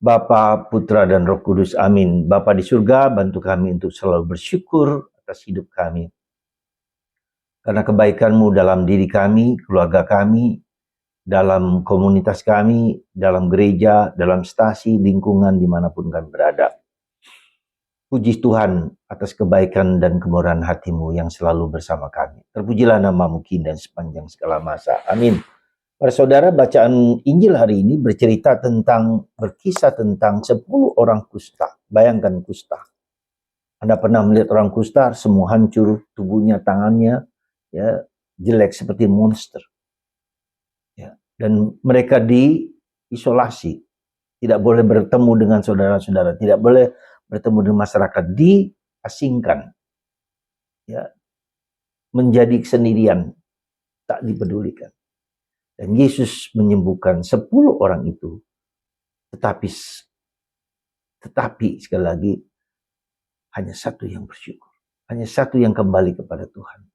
Bapa, Putra, dan Roh Kudus. Amin. Bapa di surga, bantu kami untuk selalu bersyukur atas hidup kami. Karena kebaikan-Mu dalam diri kami, keluarga kami, dalam komunitas kami, dalam gereja, dalam stasi, lingkungan, dimanapun kami berada. Puji Tuhan atas kebaikan dan kemurahan hati-Mu yang selalu bersama kami. Terpujilah nama-Mu kini dan sepanjang segala masa. Amin. Para saudara, bacaan Injil hari ini berkisah tentang 10 orang kusta. Bayangkan kusta. Anda pernah melihat orang kusta, semua hancur, tubuhnya, tangannya, ya, jelek seperti monster. Ya. Dan mereka diisolasi, tidak boleh bertemu dengan saudara-saudara, tidak boleh bertemu dengan masyarakat, diasingkan, ya, menjadi sendirian, tak dipedulikan. Dan Yesus menyembuhkan 10 orang itu. Tetapi sekali lagi, hanya satu yang bersyukur. Hanya satu yang kembali kepada Tuhan.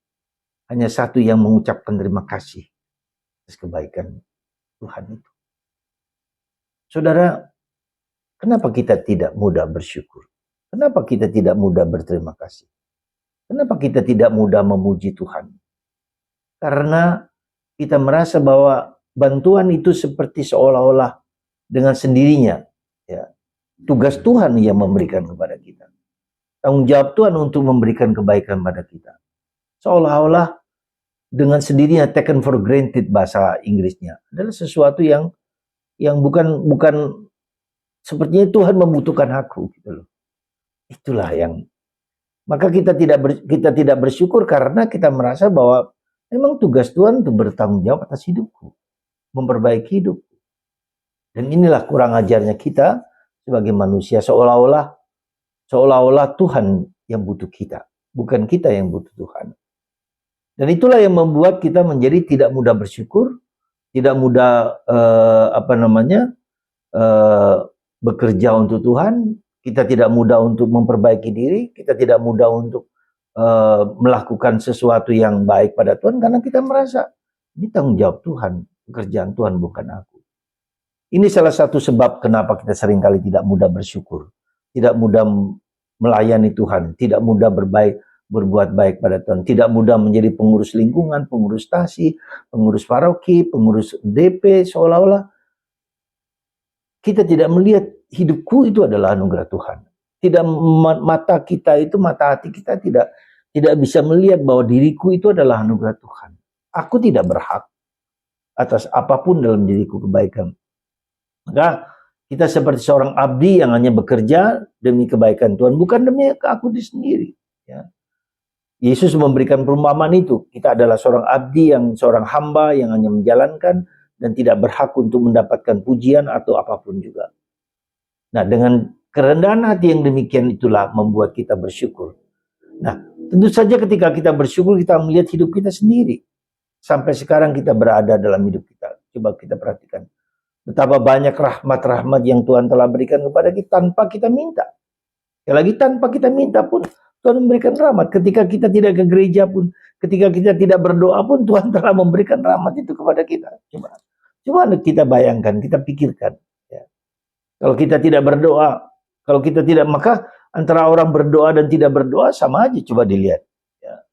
Hanya satu yang mengucapkan terima kasih atas kebaikan Tuhan itu. Saudara, kenapa kita tidak mudah bersyukur? Kenapa kita tidak mudah berterima kasih? Kenapa kita tidak mudah memuji Tuhan? Karena kita merasa bahwa bantuan itu seperti seolah-olah dengan sendirinya, ya, tugas Tuhan yang memberikan kepada kita. Tanggung jawab Tuhan untuk memberikan kebaikan pada kita. Seolah-olah dengan sendirinya, taken for granted bahasa Inggrisnya, adalah sesuatu yang bukan sepertinya Tuhan membutuhkan aku, gitu loh. Itulah yang maka kita tidak bersyukur karena kita merasa bahwa memang tugas Tuhan untuk bertanggung jawab atas hidupku, memperbaiki hidupku. Dan inilah kurang ajarnya kita sebagai manusia, seolah-olah Tuhan yang butuh kita, bukan kita yang butuh Tuhan. Dan itulah yang membuat kita menjadi tidak mudah bersyukur, tidak mudah bekerja untuk Tuhan, kita tidak mudah untuk memperbaiki diri, kita tidak mudah untuk melakukan sesuatu yang baik pada Tuhan karena kita merasa ini tanggung jawab Tuhan, pekerjaan Tuhan bukan aku. Ini salah satu sebab kenapa kita seringkali tidak mudah bersyukur, tidak mudah melayani Tuhan, tidak mudah berbuat baik pada Tuhan, tidak mudah menjadi pengurus lingkungan, pengurus stasi, pengurus paroki, pengurus DP, seolah-olah kita tidak melihat hidupku itu adalah anugerah Tuhan. Tidak, mata hati kita tidak bisa melihat bahwa diriku itu adalah anugerah Tuhan. Aku tidak berhak atas apapun dalam diriku kebaikan. Maka kita seperti seorang abdi yang hanya bekerja demi kebaikan Tuhan, bukan demi aku sendiri. Ya. Yesus memberikan perumpamaan itu. Kita adalah seorang abdi, seorang hamba yang hanya menjalankan dan tidak berhak untuk mendapatkan pujian atau apapun juga. Nah, dengan kerendahan hati yang demikian itulah membuat kita bersyukur. Nah, tentu saja ketika kita bersyukur, kita melihat hidup kita sendiri. Sampai sekarang kita berada dalam hidup kita. Coba kita perhatikan. Betapa banyak rahmat-rahmat yang Tuhan telah berikan kepada kita tanpa kita minta. Sekali lagi, tanpa kita minta pun Tuhan memberikan rahmat. Ketika kita tidak ke gereja pun, ketika kita tidak berdoa pun, Tuhan telah memberikan rahmat itu kepada kita. Coba kita bayangkan, kita pikirkan. Ya. Kalau kita tidak berdoa, maka antara orang berdoa dan tidak berdoa sama aja. Coba dilihat, ya,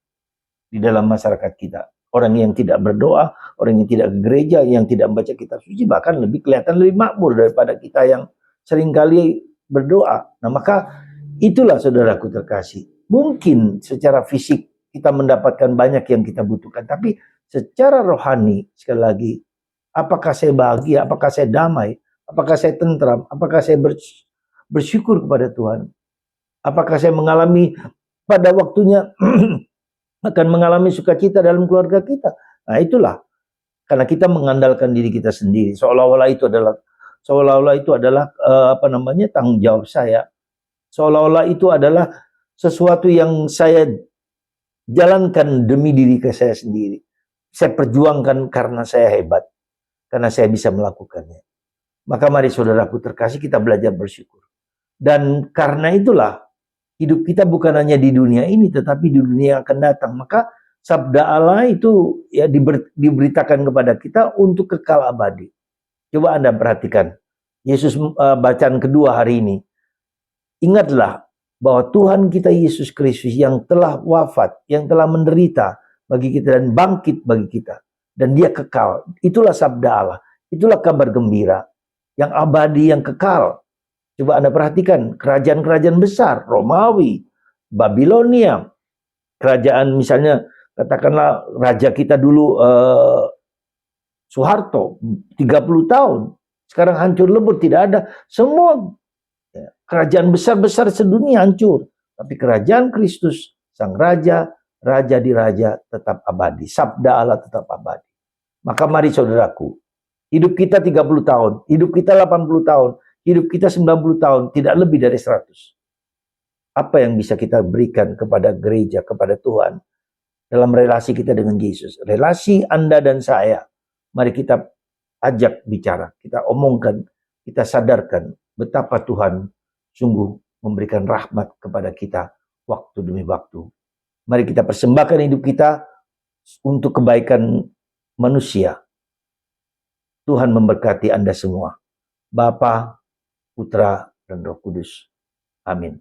di dalam masyarakat kita. Orang yang tidak berdoa, orang yang tidak ke gereja, yang tidak membaca kitab suci, bahkan kelihatan lebih makmur daripada kita yang seringkali berdoa. Nah, maka itulah saudaraku terkasih. Mungkin secara fisik kita mendapatkan banyak yang kita butuhkan, tapi secara rohani, sekali lagi, apakah saya bahagia, apakah saya damai, apakah saya tentram, apakah saya bersyukur kepada Tuhan, apakah saya mengalami pada waktunya akan mengalami sukacita dalam keluarga kita. Nah, itulah karena kita mengandalkan diri kita sendiri, seolah-olah itu adalah tanggung jawab saya, seolah-olah itu adalah sesuatu yang saya jalankan demi diri saya sendiri, saya perjuangkan karena saya hebat, karena saya bisa melakukannya. Maka mari saudaraku terkasih, kita belajar bersyukur. Dan karena itulah hidup kita bukan hanya di dunia ini, tetapi di dunia yang akan datang. Maka sabda Allah itu ya diberitakan kepada kita untuk kekal abadi. Coba Anda perhatikan. Yesus bacaan kedua hari ini. Ingatlah bahwa Tuhan kita Yesus Kristus yang telah wafat, yang telah menderita bagi kita dan bangkit bagi kita. Dan dia kekal. Itulah sabda Allah. Itulah kabar gembira. Yang abadi, yang kekal. Coba Anda perhatikan, kerajaan-kerajaan besar, Romawi, Babilonia, kerajaan misalnya, katakanlah raja kita dulu Soeharto, 30 tahun. Sekarang hancur lebur, tidak ada. Semua kerajaan besar-besar sedunia hancur. Tapi kerajaan Kristus, Sang Raja, Raja di Raja tetap abadi. Sabda Allah tetap abadi. Maka mari saudaraku, hidup kita 30 tahun, hidup kita 80 tahun, hidup kita 90 tahun, tidak lebih dari 100. Apa yang bisa kita berikan kepada gereja, kepada Tuhan, dalam relasi kita dengan Yesus? Relasi Anda dan saya, mari kita ajak bicara, kita omongkan, kita sadarkan betapa Tuhan sungguh memberikan rahmat kepada kita waktu demi waktu. Mari kita persembahkan hidup kita untuk kebaikan manusia. Tuhan memberkati Anda semua. Bapa, Putra, dan Roh Kudus. Amin.